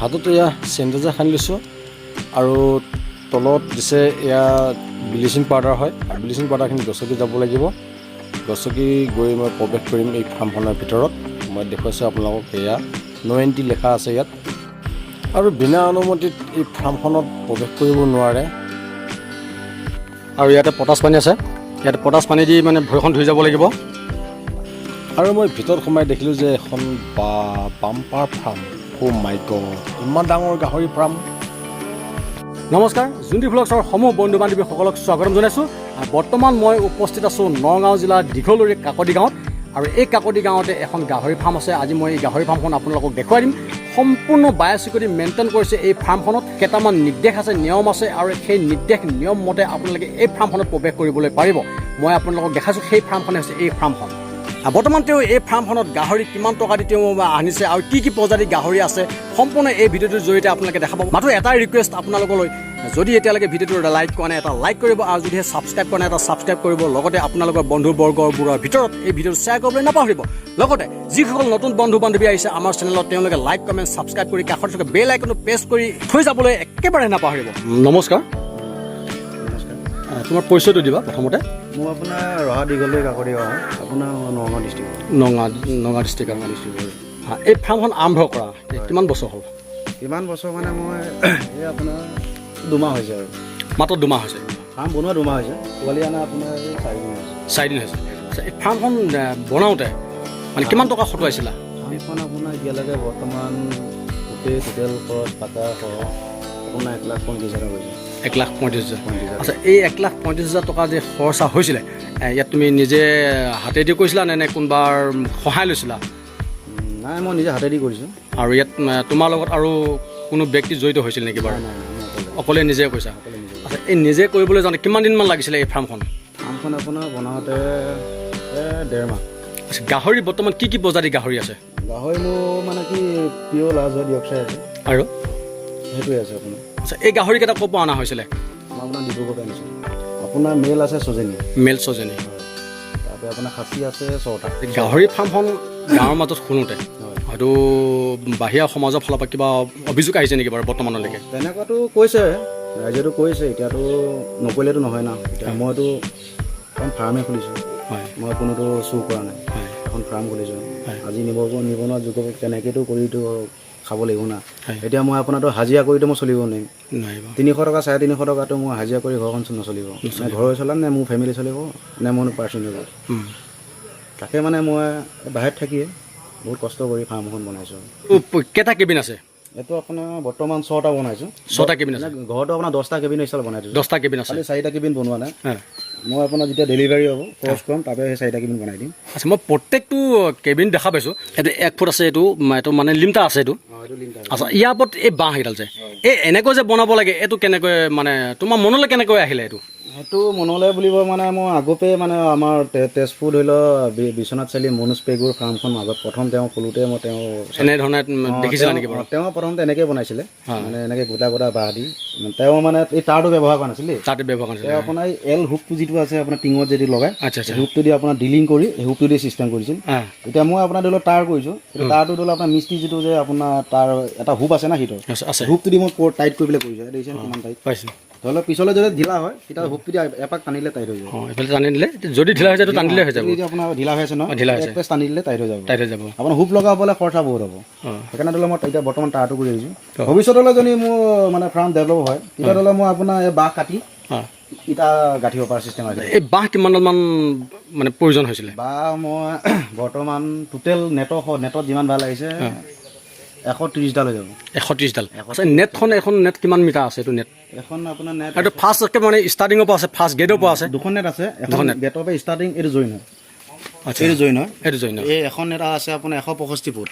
হাতত এয়া চেনিটাইজাৰ সানি লৈছোঁ আৰু তলত দিছে এয়া ব্লিচিং পাউডাৰ হয় আৰু ব্লিচিং পাউডাৰখিনি গছকি যাব লাগিব। গছকি গৈ মই প্ৰৱেশ কৰিম এই ফাৰ্মখনৰ ভিতৰত। মই দেখুৱাইছোঁ আপোনালোকক এয়া নো এণ্ট্ৰি লেখা আছে ইয়াত আৰু বিনা অনুমতিত এই ফাৰ্মখনত প্ৰৱেশ কৰিব নোৱাৰে। আৰু ইয়াতে পটাছ পানী আছে, ইয়াতে পটাছ পানী দি মানে ভৰিখন ধুই যাব লাগিব। আৰু মই ভিতৰত সোমাই দেখিলোঁ যে এখন বাম্পাৰ ফাৰ্ম। অ' মাই গড, ইমান ডাঙৰ গাহৰি ফাৰ্ম। নমস্কাৰ, জুন্তি ভ্লগছৰ সমূহ বন্ধু বান্ধৱীসকলক স্বাগতম জনাইছোঁ। বৰ্তমান মই উপস্থিত আছোঁ নগাঁও জিলাৰ দীঘলৰি কাকতি গাঁৱত আৰু এই কাকতি গাঁৱতে এখন গাহৰি ফাৰ্ম আছে। আজি মই এই গাহৰি ফাৰ্মখন আপোনালোকক দেখুৱাই দিম। সম্পূৰ্ণ বায়'চিকিউৰিটি মেইনটেইন কৰিছে এই ফাৰ্মখনত। কেইটামান নিৰ্দেশ আছে, নিয়ম আছে আৰু সেই নিৰ্দেশ নিয়ম মতে আপোনালোকে এই ফাৰ্মখনত প্ৰৱেশ কৰিবলৈ পাৰিব। মই আপোনালোকক দেখাইছোঁ সেই ফাৰ্মখনে হৈছে এই ফাৰ্মখন। বৰ্তমান তেওঁ এই ফাৰ্মখনত গাহৰি কিমান টকা দি তেওঁ আনিছে আৰু কি কি প্ৰজাতিৰ গাহৰি আছে সম্পূৰ্ণ এই ভিডিঅ'টোৰ জৰিয়তে আপোনালোকে দেখাব। মাত্ৰ এটাই ৰিকুৱেষ্ট আপোনালোকলৈ, যদি এতিয়ালৈকে ভিডিঅ'টো লাইক কৰা নাই এটা লাইক কৰিব আৰু যদিহে ছাবস্ক্ৰাইব কৰা নাই এটা ছাবস্ক্ৰাইব কৰিব। লগতে আপোনালোকৰ বন্ধুবৰ্গবোৰৰ ভিতৰত এই ভিডিঅ'টো শ্বেয়াৰ কৰিবলৈ নাপাহৰিব। লগতে যিসকল নতুন বন্ধু বান্ধৱী আহিছে আমাৰ চেনেলত তেওঁলোকে লাইক কমেণ্ট ছাবস্ক্ৰাইব কৰি কাষত থকা বেল আইকনটো প্ৰেছ কৰি থৈ যাবলৈ একেবাৰে নাপাহৰিব। নমস্কাৰ। তোমাৰ পৰিচয়টো দিবা প্ৰথমতে। মই আপোনাৰ ৰহা দীঘলৰি কাকতি গাঁও, আপোনাৰ নগাঁও ডিষ্ট্ৰিক্ট। নগাঁও ডিষ্ট্ৰিক্ট এই ফাৰ্মখন আৰম্ভ কৰা কিমান বছৰ হ'ল? কিমান বছৰ মানে মই এই আপোনাৰ 2 মাহ হৈছে আৰু। মাত্ৰ 2 মাহ হৈছে। ফাৰ্ম বনোৱা 2 মাহ হৈছে, পোৱালি অনা আপোনাৰ 4 দিন হৈছে। 4 দিন হৈছে। এই ফাৰ্মখন বনাওঁতে মানে কিমান টকা খটুৱাইছিলা? ফাৰ্মখন আপোনাৰ এতিয়ালৈকে বৰ্তমান গোটেই টোটেল খৰচ পাতা সহ আপোনাৰ 1,35,000 গৈছে। 1,35,000। আচ্ছা, এই 1,35,000 টকা যে খৰচা হৈছিলে ইয়াত তুমি নিজে হাতেদি কৰিছিলা নে কোনোবাৰ সহায় লৈছিলা? নাই, মই নিজে হাতেদি কৰিছোঁ। আৰু ইয়াত তোমাৰ লগত আৰু কোনো ব্যক্তি জড়িত হৈছিল নেকি বাৰু? অকলে নিজে কৰিছা? আচ্ছা, এই নিজে কৰিবলৈ যাওঁতে কিমান দিনমান লাগিছিলে এই ফাৰ্মখন? ফাৰ্মখন আপোনাৰ বনাওঁতে 1.5 মাহ। আচ্ছা, গাহৰি বৰ্তমান কি কি প্ৰজাতিৰ গাহৰি আছে? গাহৰি মোৰ মানে কি পিয়ৰ লাজৰ দিয়কচাই আছে আৰু সেইটোৱে আছে আপোনাৰ। আচ্ছা, এই গাহৰিকেইটা ক'ৰ পৰা অনা হৈছিলে? মই আপোনাৰ ডিব্ৰুগড় আনিছোঁ। আপোনাৰ মেল আছে 6 জনী। মেল 6 জনী। তাৰপৰা আপোনাৰ খাচী আছে 6টা। গাহৰি ফাৰ্মখন গাঁৱৰ মাজত শুনোতে হয়তো বাহিৰা সমাজৰ ফালৰ পৰা কিবা অভিযোগ আহিছে নেকি বাৰু বৰ্তমানলৈকে? তেনেকুৱাতো কৈছে, ৰাইজেতো কৈছে। এতিয়াতো নকৰিলেতো নহয় না। এতিয়া মইতো এখন ফাৰ্মেই খুলিছোঁ। হয়, মই কোনোতো চুৰ কৰা নাই। এখন ফাৰ্ম খুলিছোঁ। আজি নিবনুৱা যুগক তেনেকৈতো কৰিতো খাব লাগিব না। এতিয়া মই আপোনাৰতো হাজিৰা কৰিতো মই চলিব নোৱাৰিম। 300 টকা 350 টকাটো মই হাজিৰা কৰি ঘৰখন নচলিব। নে ঘৰৰ চলাম নে মোৰ ফেমিলি চলিব নে মোৰ পাৰ্চনেল হ'ব। তাকে মানে মই বাহিৰত থাকিয়ে বহুত কষ্ট কৰি ফাৰ্ম এখন বনাইছোঁ। কেইটা কেবিন আছে? এইটো আপোনাৰ বৰ্তমান 6টা বনাইছোঁ। 6টা কেবিন আছে? ঘৰতো আপোনাৰ 10টা কেবিন ষ্টাইল বনাই দিছোঁ। 10টা কেবিন আছে? 4টা কেবিন বনোৱা নাই। মই আপোনাৰ যেতিয়া ডেলিভাৰী হ'ব খৰচ কৰিম তাতে সেই 4টা কেবিন বনাই দিম। আচ্ছা, মই প্ৰত্যেকটো কেবিন দেখা পাইছোঁ। এইটো 1 ফুট আছে, এইটো মানে লিমটা আছে এইটো। আচ্ছা, ইয়াৰ ওপৰত এই বাঁহ কেইডাল যে এই এনেকৈ যে বনাব লাগে এইটো কেনেকৈ মানে তোমাৰ মনলৈ কেনেকৈ আহিলে এইটো? সেইটো মনলৈ বুলিব মানে মই আগতে মানে আমাৰ তেজপুৰ ধৰি লওক বিশ্বনাথ চাৰিআলি মনোজ পেগুৰ ফাৰ্মখন আগত প্ৰথম তেওঁ খোলোতে মই তেওঁ এনেধৰণে দেখিছিলা নেকি বাৰু? তেওঁ প্ৰথমতে এনেকৈ বনাইছিলে, মানে এনেকৈ গোটা গোটা বাঁহ দি। তেওঁ মানে এই তাঁৰটো ব্যৱহাৰ কৰা নাছিলে। তাতে ব্যৱহাৰ কৰিছিলে। তেওঁ আপোনাৰ এল হুকটো যিটো আছে আপোনাৰ টিঙত যদি লগাই, আচ্ছা আচ্ছা, হুকটো দি আপোনাৰ ডিলিং কৰি এই হুকটো দি চিষ্টেম কৰিছিল। এতিয়া মই আপোনাৰ ধৰি লওক তাঁৰ কৰিছোঁ। তাঁৰটো ধৰি লওক আপোনাৰ মিস্ত্ৰী যিটো যে আপোনাৰ তাৰ এটা হুক আছে না, সিটো হুকটো দি মই টাইট কৰি পেলাই কৰিছোঁ। দেখিছেনে কিমান টাইট পাইছোঁ? ধৰি লওক পিছলৈ যদি ঢিলা হয় তেতিয়া হুকটো দি এপাক টানিলে টাইট হৈ যাব। এইফালে টানি দিলে, যদি ঢিলা হৈ যায় টানিলে হৈ যাব। যদি আপোনাৰ ঢিলা হৈ আছে নহয়, এক পেজ টানি দিলে টাইট হৈ যাব। আপোনাৰ হুক লগাবলৈ খৰচা বহুত হ'ব। সেইকাৰণে ধৰি লওক মই এতিয়া বৰ্তমান তাঁৰটো কৰি আহিছোঁ। ভৱিষ্যতলৈ যদি মোৰ মানে ফাৰ্ম ডেভেলপ হয় তেতিয়া ধৰি লওক মই আপোনাৰ এই বাঁহ কাটি ইটা গাঁঠিব পৰা চিষ্টেম আছে। এই বাঁহ কিমানমান মানে প্ৰয়োজন হৈছিলে? বাঁহ মই বৰ্তমান টোটেল নেটত যিমান ভাল লাগিছে 130ডাল হৈ যাব। 130ডাল। আচ্ছা, নেটখন এখন নেট কিমান মিটাৰ আছে এইটো নেট? এখন আপোনাৰ নেট এইটো ফাৰ্ষ্ট মানে ষ্টাৰ্টিঙৰ পৰা আছে, ফাৰ্ষ্ট গেটৰ পৰা আছে? 2খন নেট আছে। এখন গেটৰ পৰা ষ্টাৰ্টিং এইটো জইন হয়। আচ্ছা, এইটো জইন হয়। এইটো জইন হয়। এই এখন নেট আছে আপোনাৰ 165 ফুট।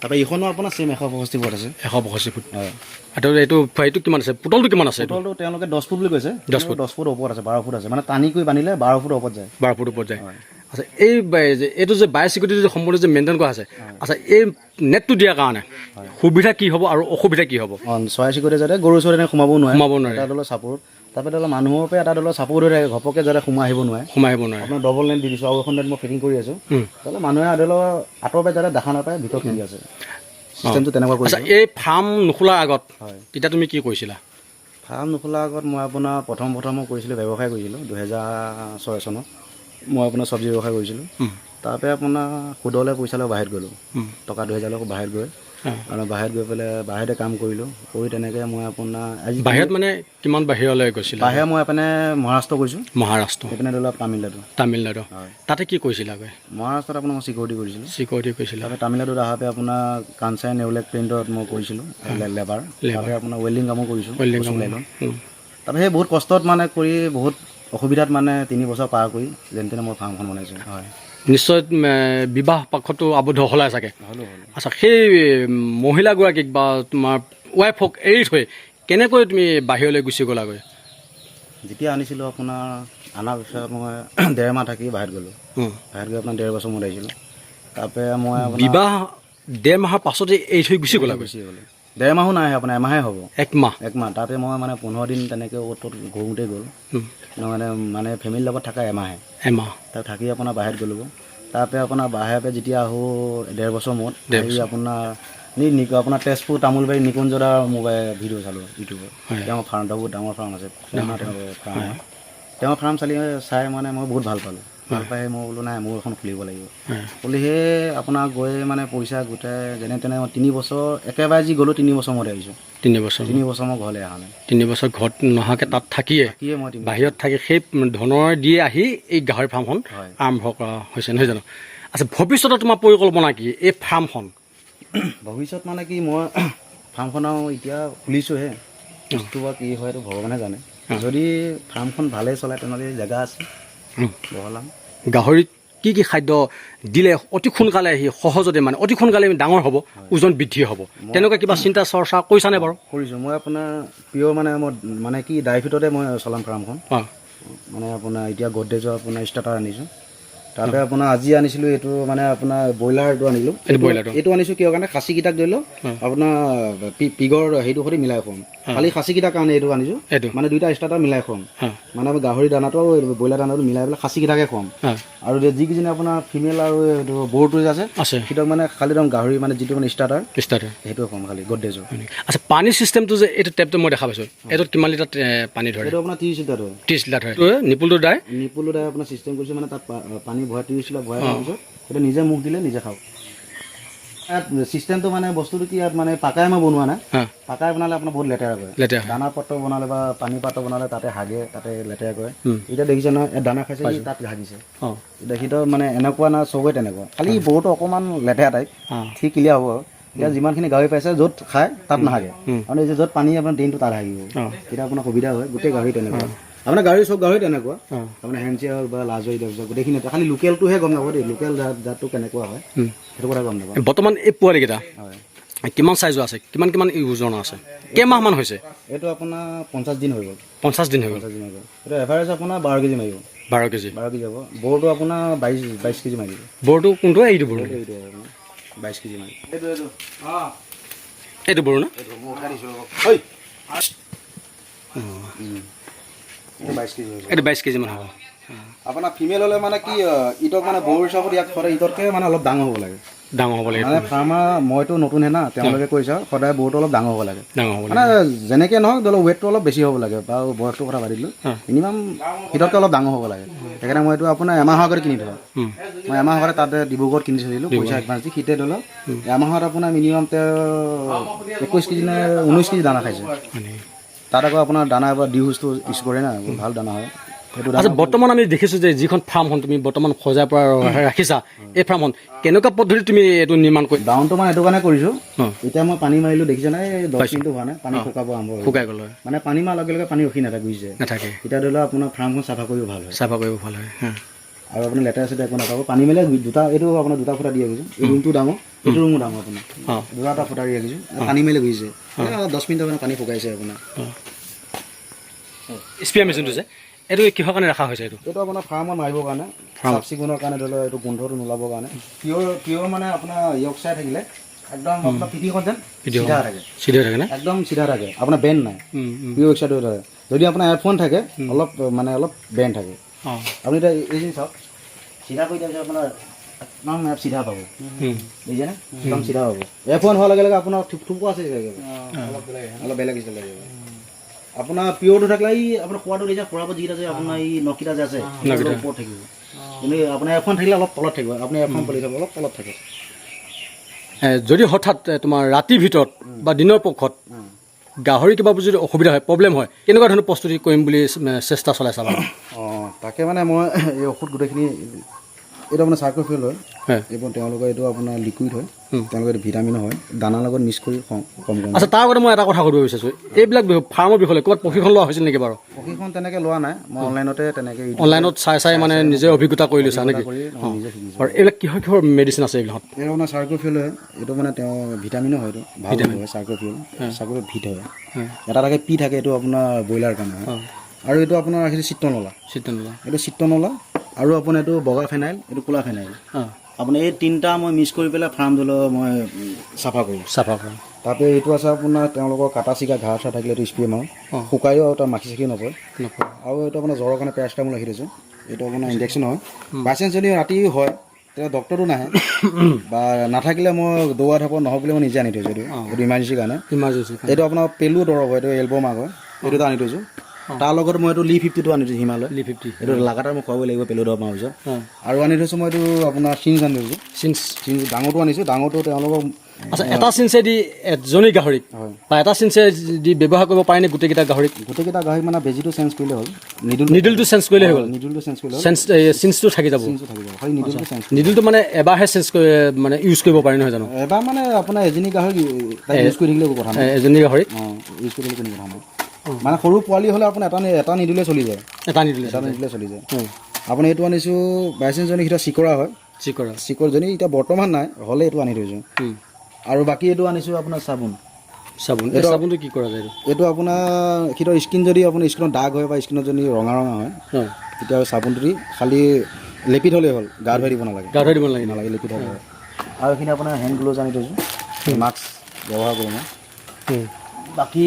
তাৰপৰা ইখনো আপোনাৰ চেম 165 ফুট আছে। 165 ফুট। হয়। আৰু এইটো কিমান আছে? পুতলটো কিমান আছে? পুতলটো তেওঁলোকে 10 ফুট বুলি কৈছে। 10 ফুট ওপৰত আছে, 12 ফুট আছে। মানে টানি কৰি বান্ধিলে 12 ফুট ওপৰত যায়। 12 ফুট ওপৰত যায়। আচ্ছা, এইটো যে বায়'চিকিউৰিটি যে সম্পূৰ্ণ যে মেইনটেইন কৰা আছে, আচ্ছা, এই নেটটো দিয়াৰ কাৰণে সুবিধা কি হ'ব আৰু অসুবিধা কি হ'ব? চৰাই চিৰিকটি যাতে গৰু চৰু এনেকৈ সোমাব নোৱাৰে। এটা ধৰি লওক চাপোৰ্ট, তাৰপৰা ধৰি লওক মানুহৰ পৰা এটা ধৰি লওক চাপোৰ্ট হৈ থাকে, ঘপকৈ যাতে সোমাই আহিব নোৱাৰে। আপোনাৰ ডবল নেট দি দিছোঁ আৰু এখন নেট মই ফিটিং কৰি আছোঁ। ধৰি লওক মানুহে ধৰি লওক আঁতৰৰ পৰা যাতে দেখা নাপায় ভিতৰত খেলি আছে। চিষ্টেমটো তেনেকুৱা আচ্ছা কৰিছোঁ। এই ফাৰ্ম নোখোলাৰ আগত হয়, তেতিয়া তুমি কি কৰিছিলা? ফাৰ্ম নোখোলাৰ আগত মই আপোনাৰ প্ৰথম মই কৰিছিলোঁ ব্যৱসায় কৰিছিলোঁ 2006 চনত। মই আপোনাৰ চব্জি ব্যৱসায় কৰিছিলোঁ। তাৰপৰা আপোনাৰ সুদলৈ পইচা লৈ বাহিৰত গ'লোঁ, টকা 2000 লৈ বাহিৰত গৈ আৰু বাহিৰত গৈ পেলাই বাহিৰতে কাম কৰিলোঁ। কৰি তেনেকৈ মই আপোনাৰ আজি বাহিৰত মানে কিমান বাহিৰলৈ গৈছিলা? বাহিৰত মই এইপিনে মহাৰাষ্ট্ৰ গৈছোঁ, মহাৰাষ্ট্ৰ, এইপিনে ধৰি লওক তামিলনাডু। হয়, তাতে কি কৰিছিলাগৈ? মহাৰাষ্ট্ৰত আপোনাৰ মই চিকিউৰিটি কৰিছিলোঁ। চিকিউৰিটি কৰিছিলা? তাৰপৰা তামিলনাডুত অহাতে আপোনাৰ কাঞ্চাই নেউলেক প্ৰিণ্টত মই কৰিছিলোঁ লেবাৰ। তাৰপৰা আপোনাৰ ৱেল্ডিং কামো কৰিছোঁ, বস্তু লাইলত। তাৰপৰা সেই বহুত কষ্টত মানে কৰি বহুত অসুবিধাত মানে 3 বছৰ পাৰ কৰি যেন তেনে মই ফাৰ্মখন বনাইছোঁ। হয়, নিশ্চয় বিবাহ পাশতো আবদ্ধ হ'লাই চাগে? হ'লো। আচ্ছা সেই মহিলাগৰাকীক বা তোমাৰ ৱাইফক এৰি থৈ কেনেকৈ তুমি বাহিৰলৈ গুচি গ'লাগৈ? যেতিয়া আনিছিলোঁ আপোনাৰ অনাৰ পিছত মই 1.5 মাহ থাকি বাহিৰত গ'লোঁ। বাহিৰত গৈ আপোনাৰ 1.5 বছৰ মূৰত আহিছিলোঁ। তাৰপৰা মই বিবাহ 1.5 মাহৰ পাছতে এৰি থৈ গুচি গ'লাগৈ? গুচি গ'লোঁ। 1.5 মাহো নাই আপোনাৰ এমাহে হ'ব। 1 মাহ? 1 মাহ। তাতে মই মানে 15 দিন তেনেকৈ অ'ত ঘূৰোঁতে গ'ল। মানে ফেমিলিৰ লগত থকা এমাহে। তাত থাকি আপোনাৰ বাহিৰত গ'লোঁ। তাৰপৰা আপোনাৰ বাহিৰৰ যেতিয়া আহোঁ 1.5 বছৰ মূৰত আহি আপোনাৰ তেজপুৰ তামোলবাৰী নিকুঞ্জদাৰ মোবাইল ভিডিঅ' চালোঁ ইউটিউবত। তেওঁৰ ফাৰ্ম বহুত ডাঙৰ ফাৰ্ম আছে, ফাৰ্ম হয়। তেওঁৰ ফাৰ্ম চাই মানে মই বহুত ভাল পালোঁ। ভাল পাই মই বোলো নাই মোৰ এখন খুলিব লাগিব। খুলিহে আপোনাৰ গৈ মানে পইচা গোটাই যেনে তেনে 3 বছৰ একেবাৰে যি গ'লোঁ 3 বছৰ মূৰত আহিছোঁ। 3 বছৰ মই ঘৰলৈ অহা নাই। 3 বছৰ ঘৰত নহাকৈ তাত থাকিয়ে মই বাহিৰত থাকি সেই ধনৰ দিয়ে আহি এই গাহৰি ফাৰ্মখন আৰম্ভ কৰা হৈছে নহয় জানো? আচ্ছা ভৱিষ্যতে তোমাৰ পৰিকল্পনা কি এই ফাৰ্মখন? ভৱিষ্যত মানে কি মই ফাৰ্মখন আৰু এতিয়া খুলিছোঁহে, বস্তু বা কি হয় এইটো ভগৱানে জানে। যদি ফাৰ্মখন ভালেই চলায় তেনেহ'লে জেগা আছে বহলাম। গাহৰিক কি কি খাদ্য দিলে অতি সোনকালে আহি সহজতে মানে অতি সোনকালে ডাঙৰ হ'ব, ওজন বৃদ্ধি হ'ব, তেনেকুৱা কিবা চিন্তা চৰ্চা কৰিছানে বাৰু? কৰিছোঁ মই আপোনাৰ পিয়ৰ মানে কি ড্ৰাই ফিটতে মই চলাম ফাৰ্মখন। মানে আপোনাৰ এতিয়া গডৰেজৰ আপোনাৰ ষ্টাৰ্টাৰ আনিছোঁ। তাৰপৰা আপোনাৰ আজি আনিছিলোঁ এইটো মানে আপোনাৰ ব্ৰইলাৰটো আনিলোঁ। এইটো আনিছোঁ কিয় কাৰণে খাচীকেইটাক ধৰি লওক আপোনাৰ পিগৰ সেইটো সৈতে মিলাই খুৱাম। খালি খাচীকেইটাৰ কাৰণে এইটো আনিছোঁ, মানে 2টা ষ্টাৰ্টাৰ মিলাই খুৱাম। মানে গাহৰি দানাটো আৰু ব্ৰইলাৰ দানাটো মিলাই পেলাই খাচীকেইটাকে খুৱাম। আৰু যিকেইজনী আপোনাৰ ফিমেল আৰু এইটো বৰটো যে আছে সেইটোক মানে খালি একদম গাহৰি মানে যিটো মানে ষ্টাৰ্টাৰ সেইটো খুৱাম খালি গডৰেজৰ। আচ্ছা পানীৰ চিষ্টেমটো যে এইটো টেপটো মই দেখা পাইছোঁ, এইটোত কিমান লিটাৰ পানী ধৰে? এইটো আপোনাৰ 30 লিটাৰ ধৰে। 30 লিটাৰ ধৰে। নিপুলটো দাই আপোনাৰ চিষ্টেম কৰিছে মানে তাত পানী ভৰাই 30 লিটাৰ ভৰাই দিয়াৰ পিছত সেইটো নিজে মুখ দিলে নিজে খাওঁ। ইয়াত চিষ্টেমটো মানে বস্তুটো কি ইয়াত মানে পাকাই মই বনোৱা নাই। পাকাই বনালে আপোনাৰ বহুত লেতেৰা কৰে। দানা পাত্ৰ বনালে বা পানী পাত্ৰ বনালে তাতে হাগে, তাতে লেতেৰা কৰে। এতিয়া দেখিছে নহয় ইয়াত দানা খাইছে তাত হাগিছে। এতিয়া সিহঁতৰ মানে এনেকুৱা না চবৰে তেনেকুৱা, খালি বহুতো অকণমান লেতেৰা টাইপ, ঠিক ক্লিয়াৰ হ'ব। এতিয়া যিমানখিনি গাহৰি পাইছে য'ত খায় তাত নাহাগে, আৰু এই যে য'ত পানী আপোনাৰ ড্ৰেইনটো তাত হাগিব। তেতিয়া আপোনাৰ সুবিধা হয়। গোটেই গাহৰি তেনেকুৱা আপোনাৰ চব গাহৰি তেনেকুৱা আপোনাৰ হেঞ্চিয়া হওক বা লাজৰি তাৰপিছত গোটেইখিনি খালি লোকেলটোহে গম নাপাব দেই, লোকেল জাতটো কেনেকুৱা হয় সেইটো কথা গম নাপাব। বৰ্তমান এই পোৱালিকেইটা কিমান চাইজৰ আছে, কিমান ওজনৰ আছে, কেইমাহমান হৈছে? এইটো আপোনাৰ 50 দিন হৈ গ'ল। 50 দিন হৈ গ'ল। এইটো এভাৰেজ আপোনাৰ 12 কেজি মাৰিব। 12 কেজি হ'ব। বৰটো আপোনাৰ 22 কেজি মাৰিব। বৰটো কোনটো? এইটো বড়ো। 22 কেজি মাৰিব। এইটো বড়ো না? 22 কেজি মান হ'ব। আপোনাৰ ফিমেল হ'লে মানে কি ইটক মানে বড়ো হিচাপত ইয়াক সদায় ইটতকৈ মানে অলপ ডাঙৰ হ'ব লাগে। মানে ফাৰ্মাৰ মইতো নতুনহে না, তেওঁলোকে কৈছে সদায় বড়োটো অলপ ডাঙৰ হ'ব লাগে। মানে যেনেকৈ নহওক ধৰি লওক ৱেটটো অলপ বেছি হ'ব লাগে বা বয়সটোৰ কথা পাতি দিলোঁ। মিনিমাম ইটতকৈ অলপ ডাঙৰ হ'ব লাগে। সেইকাৰণে মই এইটো আপোনাৰ এমাহৰ আগতে কিনি থওঁ। মই এমাহৰ আগতে তাতে ডিব্ৰুগড়ত কিনি থৈছিলোঁ পইচা এডভান্স দি। সিতে ধৰি লওক এমাহত আপোনাৰ মিনিমাম 21 কেজি নে 19 কেজি দানা খাইছে। তাত আকৌ আপোনাৰ দানা এবাৰ ডিউজটো ইউজ কৰে না, ভাল দানা হয়। আচ্ছা বৰ্তমান আমি দেখিছোঁ যে যিখন ফাৰ্মখন তুমি বৰ্তমান সজাই পৰা ৰাখিছা, এই ফাৰ্মখন কেনেকুৱা পদ্ধতিত তুমি এইটো নিৰ্মাণ কৰি? ডাউনটো মানে এইটো কাৰণে কৰিছোঁ, এতিয়া মই পানী মাৰিলোঁ দেখিছে নাই 10 মিনিটো হোৱা নাই, পানী শুকাব আৰম্ভ হৈ শুকাই গ'ল। মানে পানী মাৰাৰ লগে লগে পানী ৰখি নাথাকে। এতিয়া ধৰি লওক আপোনাৰ ফাৰ্মখন চাফা কৰিব ভাল হয়। আৰু আপোনাৰ লেতেৰা চেতেৰা একো নাপাব। পানী মাৰিলে এইটো আপোনাৰ 2টা ফুটা দি ৰাখিছোঁ। এই ৰুমটো ডাঙৰ, এইটো ৰুমো ডাঙৰ আপোনাৰ 2টা ফুটা দি ৰাখিছোঁ। পানী মাৰিলে গুজিছে 10 মিনিটৰ কাৰণে পানী শুকাইছে আপোনাৰ। স্প্ৰে মেচিনটো যে এইটো কিহৰ কাৰণে ৰখা হৈছে? এইটো আপোনাৰ ফাৰ্মত মাৰিবৰ কাৰণে, চাফ চিকুণৰ কাৰণে, ধৰি লওক এইটো গোন্ধটো নোলাবৰ কাৰণে। পিয়ৰ মানে আপোনাৰ য়ৰ্কশ্বায়াৰ থাকিলে একদম আপোনাৰ পিঠিখন যেন চিধা থাকে না, একদম চিধা থাকে, আপোনাৰ বেণ্ড নাই। পিয়ৰ য়ৰ্কশ্বায়াৰটো থাকে। যদি আপোনাৰ এয়াৰফোন থাকে অলপ বেণ্ড থাকে। আপুনি এতিয়া এই চাওক চিধা কৰি দিয়াৰ পিছত আপোনাৰ একদম এপ চিধা পাব বুজিছেনে একদম চিধা পাব F1 হোৱাৰ লগে লগে আপোনাৰ থুপথুপো আছে অলপ বেলেগ ষ্টাইল লাগিব আপোনাৰ পিয়ৰটো থাকিলে এই আপোনাৰ খোৱাটো দেখিছে খোৱাৰ পৰা যিকেইটা যে আপোনাৰ এই নকিটা যে আছে ওপৰত থাকিব কিন্তু আপোনাৰ F1 থাকিলে অলপ তলত থাকিব আপুনি F1 পলি থাকিব অলপ তলত থাকে যদি হঠাৎ তোমাৰ ৰাতিৰ ভিতৰত বা দিনৰ পক্ষত গাহৰি কিবা যদি অসুবিধা হয় প্ৰব্লেম হয় কেনেকুৱা ধৰণৰ প্ৰস্তুতি কৰিম বুলি চেষ্টা চলাই চাবা তাকে মানে মই এই ঔষধ গোটেইখিনি এইটো আপোনাৰ চাৰ্কোফিল হয় এইবোৰ তেওঁলোকৰ এইটো আপোনাৰ লিকুইড হয় তেওঁলোকৰ এইটো ভিটামিন হয় দানাৰ লগত মিক্স কৰি কম কম আচ্ছা তাৰ আগতে মই এটা কথা সুধিব বিচাৰিছোঁ এইবিলাক ফাৰ্মৰ বিষয়ে ক'ৰবাত প্ৰশিক্ষণ লোৱা হৈছিল নেকি বাৰু প্ৰশিক্ষণ তেনেকৈ লোৱা নাই মই অনলাইনতে তেনেকৈ অনলাইনত চাই মানে নিজে অভিজ্ঞতা কৰি লৈছা নেকি নিজে শিকিছোঁ আৰু এইবিলাক কিহৰ মেডিচিন আছে এইবিলাকত এইটো আপোনাৰ চাৰ্কোফিল হয় এইটো মানে তেওঁ ভিটামিনো হয় এইটো ভাল হয় চাৰ্কোফিল ভিট হয় এটা থাকে পি থাকে এইটো আপোনাৰ ব্ৰইলাৰ কাৰণে হয় আৰু এইটো আপোনাৰ ৰাখিছে চিত্ৰনলা এইটো চিত্ৰনলা আৰু আপোনাৰ এইটো বগা ফেনাইল এইটো ক'লা ফেনাইল আপোনাৰ এই তিনিটা মই মিক্স কৰি পেলাই ফাৰ্ম ধৰি লওক মই চাফা কৰোঁ তাৰপৰা এইটো আছে আপোনাৰ তেওঁলোকৰ কাটা চিকা ঘাঁহ চাহ থাকিলে এইটো স্প্ৰে মাৰোঁ শুকায়ো আৰু তাৰ মাখি চাখি নপৰে আৰু এইটো আপোনাৰ জ্বৰৰ কাৰণে পেৰাচিটামল ৰাখি দিছোঁ এইটো আপোনাৰ ইনজেকশ্যন হয় বাইচাঞ্চ যদি ৰাতি হয় তেতিয়া ডক্টৰটো নাহে বা নাথাকিলে মই দৌৰা থাকোঁ নহ'ব বুলি মই নিজে আনি থৈছোঁ এইটো ইমাৰ্জেঞ্চিৰ কাৰণে এইটো আপোনাৰ পেলু দৰৱ হয় এইটো এলব' মাৰ্ক হয় এইটো আনি থৈছোঁ তাৰ লগত মই এইটো Li50টো আনি থৈছোঁ হিমালয় Li50 এইটো লাগাতাৰ মই খুৱাব লাগিব পেলু দৰৱ মাৰোঁ পিছত আৰু আনি থৈছোঁ মই এইটো আপোনাৰ চিঞ্চ আনি থৈছোঁ চিঞ্চ ডাঙৰটো আনিছোঁ ডাঙৰটো তেওঁলোকক আচ্ছা এটা চিঞ্চেদি এজনী গাহৰিক বা এটা চিঞ্চেদি ব্যৱহাৰ কৰিব পাৰেনে গোটেইকেইটা গাহৰিক মানে বেজিটো চেঞ্জ কৰিলে হ'ল নিডলটো চেঞ্জ কৰিলে হৈ গ'ল চিঞ্চটো থাকি যাব হয় নিডলটো মানে এবাৰহে চেঞ্জ মানে ইউজ কৰিব পাৰি নহয় জানো এবাৰ মানে আপোনাৰ এজনী গাহৰিক ইউজ কৰি থাকিলে কথা নাই এজনী গাহৰিক ইউজ কৰি থাকিলে কোনো কথা নাই মানে সৰু পোৱালি হ'লে আপোনাৰ এটা নিদিলে চলি যায় এটা নিদিলে চলি যায় আপুনি এইটো আনিছোঁ বাইচাঞ্চজনী সিহঁতৰ চিকৰা হয় চিকৰজনী এতিয়া বৰ্তমান নাই হ'লে এইটো আনি থৈছোঁ আৰু বাকী এইটো আনিছোঁ আপোনাৰ চাবোনটো কি কৰা যায় এইটো আপোনাৰ সিহঁতৰ স্কিন যদি আপোনাৰ স্কিনত দাগ হয় বা স্কিনত যদি ৰঙা হয় তেতিয়া চাবোনটো দি খালি লেপি থ'লেই হ'ল গা ধুৱাই দিব নালাগে লেপি থ'লে হয় আৰু এইখিনি আপোনাৰ হেণ্ড গ্ল'ভছ আনি থৈছোঁ মাস্ক ব্যৱহাৰ কৰোঁ মই বাকী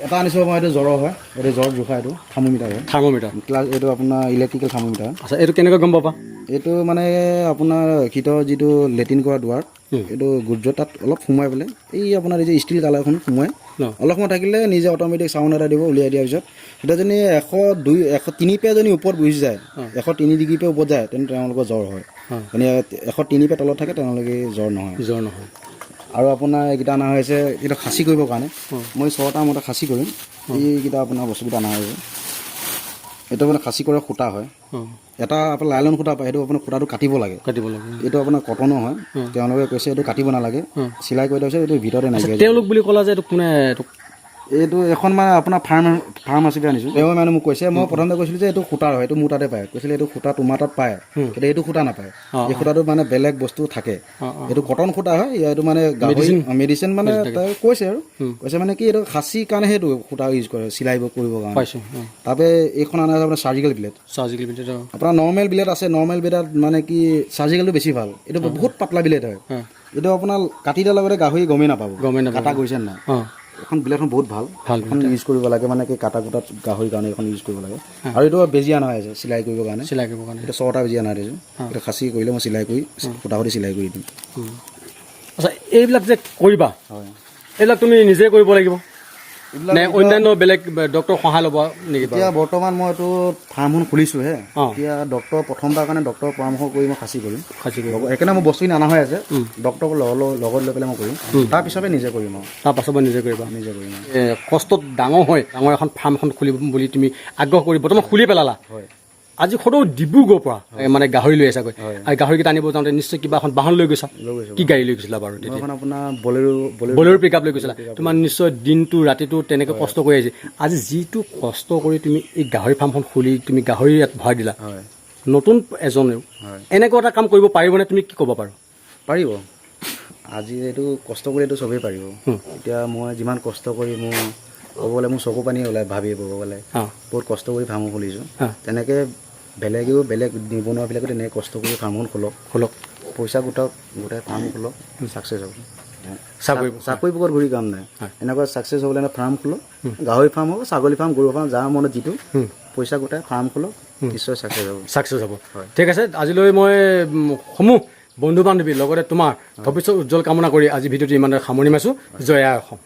এটা আনিছোঁ মই এইটো জ্বৰৰ হয় এইটো জ্বৰ জোখা এইটো থাৰ্মোমিটাৰ প্লাছ এইটো আপোনাৰ ইলেক্ট্ৰিকেল থাৰ্মোমিটাৰ আচ্ছা এইটো কেনেকৈ গম পাবা এইটো মানে আপোনাৰ শীতৰ যিটো লেট্ৰিন কৰা দুৱাৰ এইটো গুজ্জত তাত অলপ সোমাই পেলাই এই আপোনাৰ এই যে ষ্টিল কালাৰখন সোমাই অলপ সময় থাকিলে নিজে অট'মেটিক চাউণ্ড এটা দিব উলিয়াই দিয়াৰ পিছত এতিয়া যদি 103 পে যদি ওপৰত গুচি যায় 103 ডিগ্ৰী পে ওপৰত যায় তেন্তে তেওঁলোকৰ জ্বৰ হয় মানে 103 পে তলত থাকে তেওঁলোকে জ্বৰ নহয় আৰু আপোনাৰ এইকেইটা অনা হৈছে এইটো খাচী কৰিবৰ কাৰণে মই 6টা মতে খাচী কৰিম এইকেইটা আপোনাৰ বস্তুকেইটা অনা হৈছে এইটো মানে খাচী কৰা সূতা হয় এটা আপোনাৰ লাইলন সূতা পায় সেইটো আপোনাৰ সূতাটো কাটিব লাগে এইটো আপোনাৰ কটনো হয় তেওঁলোকে কৈছে এইটো কাটিব নালাগে চিলাই কৰি দিয়া হৈছে এইটো ভিতৰতে নাইকিয়া তেওঁলোক বুলি ক'লা যে এইটো কোনে এইটো এখন মানে আপোনাৰ ফাৰ্মাচীৰ পৰা আনিছোঁ তেওঁ মানে মোক কৈছে মই প্ৰথমতে কৈছিলোঁ যে এইটো সূতাৰ হয় এইটো মোৰ তাতে পায় কৈছিলে এইটো সূতা তোমাৰ তাত পায় কিন্তু এইটো সূতা নাপায় এই সূতাটো মানে বেলেগ বস্তু থাকে এইটো কটন সূতা হয় এইটো মানে মেডিচিন মানে কৈছে মানে কি এইটো খাচীৰ কাৰণে সেইটো সূতা ইউজ কৰে চিলাই কৰিবৰ কাৰণে তাৰপৰা এইখন আনা আছে আপোনাৰ চাৰ্জিকেল ব্লেড আপোনাৰ নৰ্মেল ব্লেড আছে নৰ্মেল ব্লেডত মানে কি চাৰ্জিকেলটো বেছি ভাল এইটো বহুত পাতলা ব্লেড হয় এইটো আপোনাৰ কাটি দিয়াৰ লগতে গাহৰি গমেই নাপাব কাটা গৈছে নাই এখন ব্লেডখন বহুত ভাল এখন ইউজ কৰিব লাগে মানে কি কাটা কুটাত গাহৰিৰ কাৰণে এখন ইউজ কৰিব লাগে আৰু এইটো বেজি অনা হৈছে চিলাই কৰিবৰ কাৰণে এইটো 6টা বেজি অনা দিছোঁ এইটো খাচী কৰিলে মই চিলাই কৰি সূতা সূতি চিলাই কৰি দিম আচ্ছা এইবিলাক যে কৰিবা এইবিলাক তুমি নিজে কৰিব লাগিব নে অন্যান্য বেলেগ ডক্টৰ সহায় ল'ব নেকি এতিয়া বৰ্তমান মই এইটো ফাৰ্মখন খুলিছোঁহে এতিয়া ডক্টৰ প্ৰথমবাৰ কাৰণে ডক্টৰৰ পৰামৰ্শ কৰি মই খাচী কৰিম সেইকাৰণে মোৰ বস্তুখিনি অনা হৈ আছে ডক্টৰক লগত লৈ পেলাই মই কৰিম তাৰপিছতে নিজে কৰিম আৰু তাৰপাছত নিজে কৰিম কষ্টত ডাঙৰ এখন ফাৰ্ম এখন খুলিম বুলি তুমি আগ্ৰহ কৰি বৰ্তমান খুলি পেলালা আজি সদৌ ডিব্ৰুগড়ৰ পৰা মানে গাহৰি লৈ আছাগৈ আৰু গাহৰিকেইটা আনিব যাওঁতে নিশ্চয় কিবা এখন বাহন লৈ গৈছা কি গাড়ী লৈ গৈছিলা বাৰু তেতিয়া আপোনাৰ বলেৰো পিক আপ লৈ গৈছিলা তোমাৰ নিশ্চয় দিনটো ৰাতিটো তেনেকৈ কষ্ট কৰি আহিছে আজি যিটো কষ্ট কৰি তুমি এই গাহৰি ফাৰ্মখন খুলি তুমি গাহৰি ইয়াত ভৰাই দিলা নতুন এজনেও এনেকুৱা এটা কাম কৰিব পাৰিবনে তুমি কি ক'ব পাৰো পাৰিব আজি এইটো কষ্ট কৰি এইটো চবেই পাৰিব এতিয়া মই যিমান কষ্ট কৰি মোৰ ক'ব গ'লে মোৰ চকু পানী ওলাই ভাবিব গ'লে বহুত কষ্ট কৰি ফাৰ্ম খুলিছোঁ তেনেকৈ বেলেগেও বেলেগ নিবনুৱাবিলাকো তেনেকৈ কষ্ট কৰি ফাৰ্মখন খোলক পইচা গোটাই ফাৰ্ম খোলক ছাকচেছ হ'ব চাকৰি পকৰত ঘূৰি কাম নাই এনেকুৱা ছাকচেছ হ'বলৈ ফাৰ্ম খোলক গাহৰি ফাৰ্ম হ'ব ছাগলী ফাৰ্ম গৰু ফাৰ্ম যাৰ মনত যিটো পইচা গোটাই ফাৰ্ম খোলক নিশ্চয় ছাকচেছ হ'ব ঠিক আছে আজিলৈ মই সমূহ বন্ধু বান্ধৱী লগতে তোমাৰ ভৱিষ্যত উজ্জ্বল কামনা কৰি আজি ভিডিঅ'টো ইমানে সামৰণি মাৰিছোঁ। জয় আই অসম।